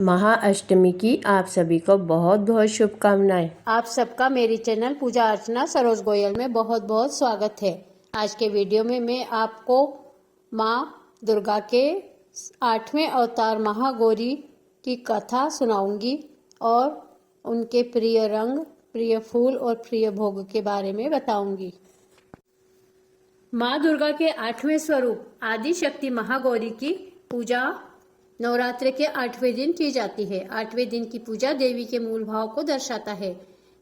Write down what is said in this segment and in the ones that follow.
महाअष्टमी की आप सभी को बहुत बहुत शुभकामनाएं। आप सबका मेरी चैनल पूजा अर्चना सरोज गोयल में बहुत बहुत स्वागत है। आज के वीडियो में मैं आपको माँ दुर्गा के 8वें अवतार महागौरी की कथा सुनाऊंगी और उनके प्रिय रंग, प्रिय फूल और प्रिय भोग के बारे में बताऊंगी। माँ दुर्गा के 8वें स्वरूप आदि शक्ति महागौरी की पूजा नवरात्र के 8वें दिन की जाती है। 8वें दिन की पूजा देवी के मूल भाव को दर्शाता है।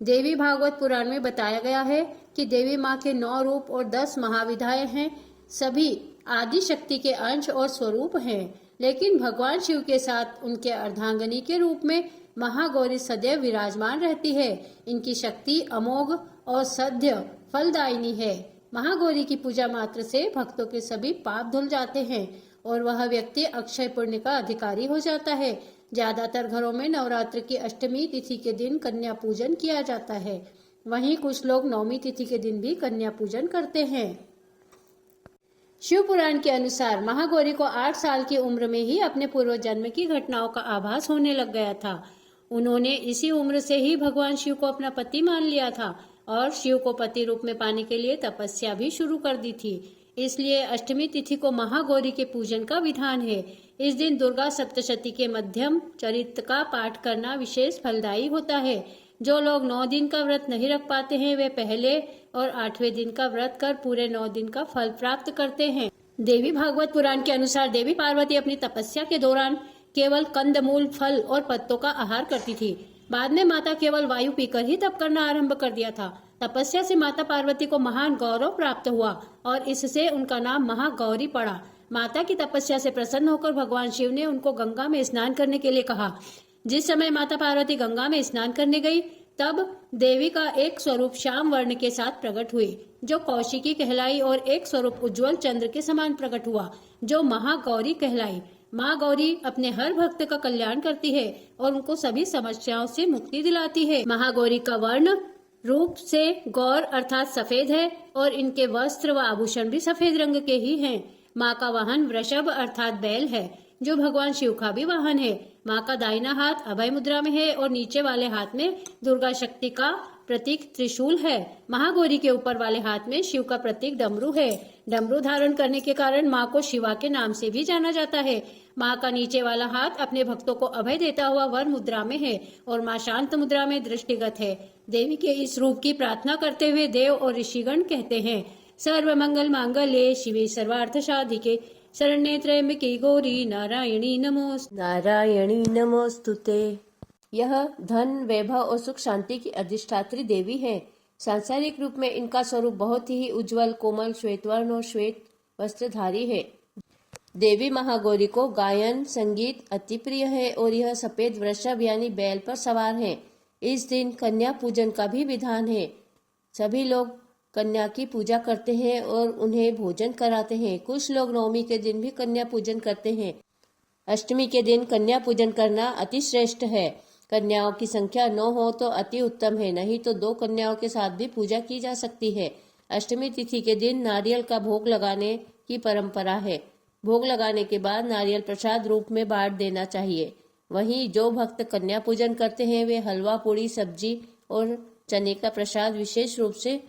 देवी भागवत पुराण में बताया गया है कि देवी माँ के 9 रूप और 10 महाविधाएं हैं। सभी आदि शक्ति के अंश और स्वरूप हैं, लेकिन भगवान शिव के साथ उनके अर्धांगिनी के रूप में महागौरी सदैव विराजमान रहती है। इनकी शक्ति अमोघ और सद्य फलदायिनी है। महागौरी की पूजा मात्र से भक्तों के सभी पाप धुल जाते हैं और वह व्यक्ति अक्षय पुण्य का अधिकारी हो जाता है। ज्यादातर घरों में नवरात्र की अष्टमी तिथि के दिन कन्या पूजन किया जाता है। वहीं कुछ लोग नवमी तिथि के दिन भी कन्या पूजन करते हैं। शिव पुराण के अनुसार महागौरी को 8 साल की उम्र में ही अपने पूर्व जन्म की घटनाओं का आभास होने लग गया था। उन्होंने इसी उम्र से ही भगवान शिव को अपना पति मान लिया था और शिव को पति रूप में पाने के लिए तपस्या भी शुरू कर दी थी। इसलिए अष्टमी तिथि को महागौरी के पूजन का विधान है। इस दिन दुर्गा सप्तशती के मध्यम चरित्र का पाठ करना विशेष फलदायी होता है। जो लोग 9 दिन का व्रत नहीं रख पाते हैं, वे पहले और 8वें दिन का व्रत कर पूरे 9 दिन का फल प्राप्त करते हैं। देवी भागवत पुराण के अनुसार देवी पार्वती अपनी तपस्या के दौरान केवल कंदमूल, फल और पत्तों का आहार करती थी। बाद में माता केवल वायु पीकर ही तप करना आरंभ कर दिया था। तपस्या से माता पार्वती को महान गौरव प्राप्त हुआ और इससे उनका नाम महागौरी पड़ा। माता की तपस्या से प्रसन्न होकर भगवान शिव ने उनको गंगा में स्नान करने के लिए कहा। जिस समय माता पार्वती गंगा में स्नान करने गई, तब देवी का एक स्वरूप श्याम वर्ण के साथ प्रकट हुई, जो कौशिकी कहलाई, और एक स्वरूप उज्जवल चंद्र के समान प्रकट हुआ, जो महागौरी कहलाई। माँ गौरी अपने हर भक्त का कल्याण करती है और उनको सभी समस्याओं से मुक्ति दिलाती है। महागौरी का वर्ण रूप से गौर अर्थात सफेद है और इनके वस्त्र व आभूषण भी सफेद रंग के ही हैं। माँ का वाहन वृषभ अर्थात बैल है, जो भगवान शिव का भी वाहन है। माँ का दाहिना हाथ अभय मुद्रा में है और नीचे वाले हाथ में दुर्गा शक्ति का प्रतीक त्रिशूल है। महागौरी के ऊपर वाले हाथ में शिव का प्रतीक डमरू है। डमरू धारण करने के कारण माँ को शिवा के नाम से भी जाना जाता है। माँ का नीचे वाला हाथ अपने भक्तों को अभय देता हुआ वर मुद्रा में है और माँ शांत मुद्रा में दृष्टिगत है। देवी के इस रूप की प्रार्थना करते हुए देव और ऋषिगण कहते हैं, सर्व मंगल मांगल्ये शिवे सर्वार्थ साधिके शरण्ये त्र्यंबके गौरी नारायणी नमोस्तुते। यह धन, वैभव और सुख शांति की अधिष्ठात्री देवी है। सांसारिक रूप में इनका स्वरूप बहुत ही उज्जवल, कोमल, श्वेतवर्ण और श्वेत वस्त्रधारी है। देवी महागौरी को गायन संगीत अति प्रिय है और यह सफेद वृषभ यानी बैल पर सवार है। इस दिन कन्या पूजन का भी विधान है। सभी लोग कन्या की पूजा करते हैं और उन्हें भोजन कराते हैं। कुछ लोग नवमी के दिन भी कन्या पूजन करते हैं। अष्टमी के दिन कन्या पूजन करना अति श्रेष्ठ है। कन्याओं की संख्या 9 हो तो अति उत्तम है, नहीं तो 2 कन्याओं के साथ भी पूजा की जा सकती है। अष्टमी तिथि के दिन नारियल का भोग लगाने की परंपरा है। भोग लगाने के बाद नारियल प्रसाद रूप में बांट देना चाहिए। वहीं जो भक्त कन्या पूजन करते हैं, वे हलवा, पूड़ी, सब्जी और चने का प्रसाद विशेष रूप से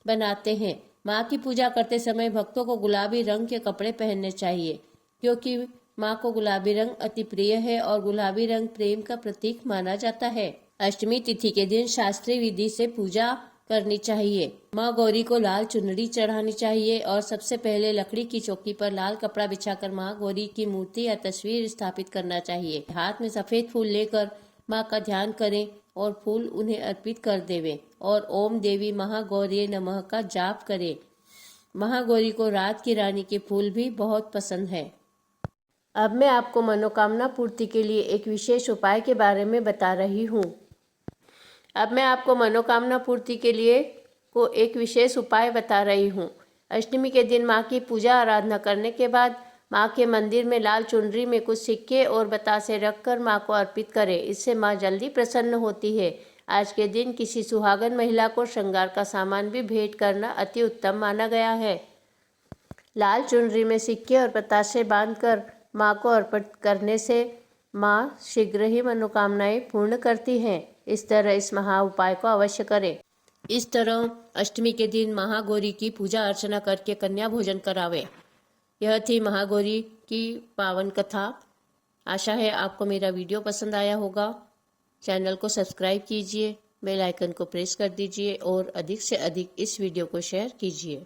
बनाते हैं। माँ की पूजा करते समय भक्तों को गुलाबी रंग के कपड़े पहनने चाहिए, क्योंकि माँ को गुलाबी रंग अति प्रिय है और गुलाबी रंग प्रेम का प्रतीक माना जाता है। अष्टमी तिथि के दिन शास्त्रीय विधि से पूजा करनी चाहिए। माँ गौरी को लाल चुनरी चढ़ानी चाहिए और सबसे पहले लकड़ी की चौकी पर लाल कपड़ा बिछाकर माँ गौरी की मूर्ति या तस्वीर स्थापित करना चाहिए। हाथ में सफेद फूल लेकर माँ का ध्यान करें और फूल उन्हें अर्पित कर देवें और ओम देवी महागौरी नमः का जाप करें। महागौरी को रात की रानी के फूल भी बहुत पसंद है। अब मैं आपको मनोकामना पूर्ति के लिए एक विशेष उपाय के बारे में बता रही हूँ। अब मैं आपको मनोकामना पूर्ति के लिए एक विशेष उपाय बता रही हूँ। अष्टमी के दिन माँ की पूजा आराधना करने के बाद माँ के मंदिर में लाल चुनरी में कुछ सिक्के और बतासे रखकर माँ को अर्पित करें। इससे माँ जल्दी प्रसन्न होती है। आज के दिन किसी सुहागन महिला को श्रृंगार का सामान भी भेंट करना अति उत्तम माना गया है। लाल चुनरी में सिक्के और बतासे बांधकर माँ को अर्पित करने से माँ शीघ्र ही मनोकामनाएं पूर्ण करती हैं। इस तरह इस महा उपाय को अवश्य करें। इस तरह अष्टमी के दिन महागौरी की पूजा अर्चना करके कन्या भोजन करावे। यह थी महागौरी की पावन कथा। आशा है आपको मेरा वीडियो पसंद आया होगा। चैनल को सब्सक्राइब कीजिए, बेल आइकन को प्रेस कर दीजिए और अधिक से अधिक इस वीडियो को शेयर कीजिए।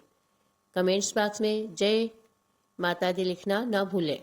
कमेंट्स बॉक्स में जय माता दी लिखना न भूलें।